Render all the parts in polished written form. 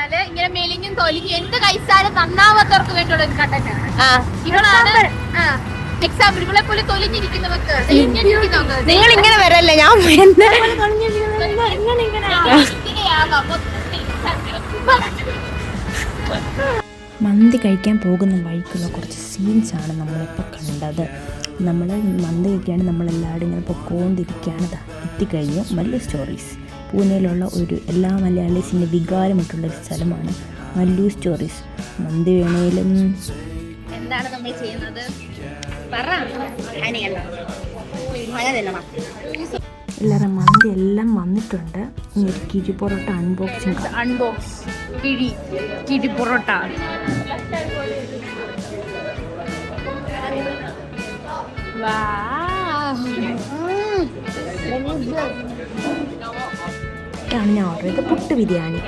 പറഞ്ഞാല് ഇങ്ങനെ മെലിഞ്ഞും തൊലിഞ്ഞും എന്ത് കഴിച്ചാലും നന്നാവാത്തവർക്ക് വേണ്ടിയുള്ള ഒരു കണ്ടന്റാണ്. ഇവളാണ് എക്സാമ്പിൾ. ഇവളെ പോലെ തൊലിഞ്ഞിരിക്കുന്നവർക്ക് നിങ്ങൾ ഇങ്ങനെ വരല്ലേ, ഞാൻ മന്തി കഴിക്കാൻ പോകുന്ന വഴിക്കുള്ള കുറച്ച് സീൻസാണ് നമ്മളിപ്പോൾ കണ്ടത്. നമ്മൾ മന്തി കഴിക്കുകയാണ്, നമ്മളെല്ലാവരും ഇങ്ങനെ പൊക്കോണ്ടിരിക്കുകയാണ്. എത്തിക്കഴിഞ്ഞു മല്ലു സ്റ്റോറീസ്. പൂനെയിലുള്ള എല്ലാ മലയാളീസിൻ്റെ വികാരമായിട്ടുള്ളൊരു സ്ഥലമാണ് മല്ലു സ്റ്റോറീസ്. മന്തി വേണേലും എന്താണ് നമ്മൾ ചെയ്യുന്നത്? എല്ലാവരും മന്തി എല്ലാം വന്നിട്ടുണ്ട്. ഇനി ഒരു കിഴി പൊറോട്ട അൺബോക്സ് കിഴി പൊറോട്ട. ഇതാണ് ഞാൻ ഓർഡർ ചെയ്ത പുട്ട് ബിരിയാണി.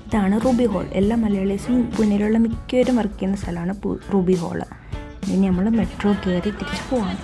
ഇതാണ് റൂബി ഹോൾ. എല്ലാ മലയാളീസും പൂനെയിലുള്ള മിക്കവരും വർക്ക് ചെയ്യുന്ന സ്ഥലമാണ് റൂബി ഹോള്. ഇനി നമ്മൾ മെട്രോ കയറി തിരിച്ചു പോവാണ്.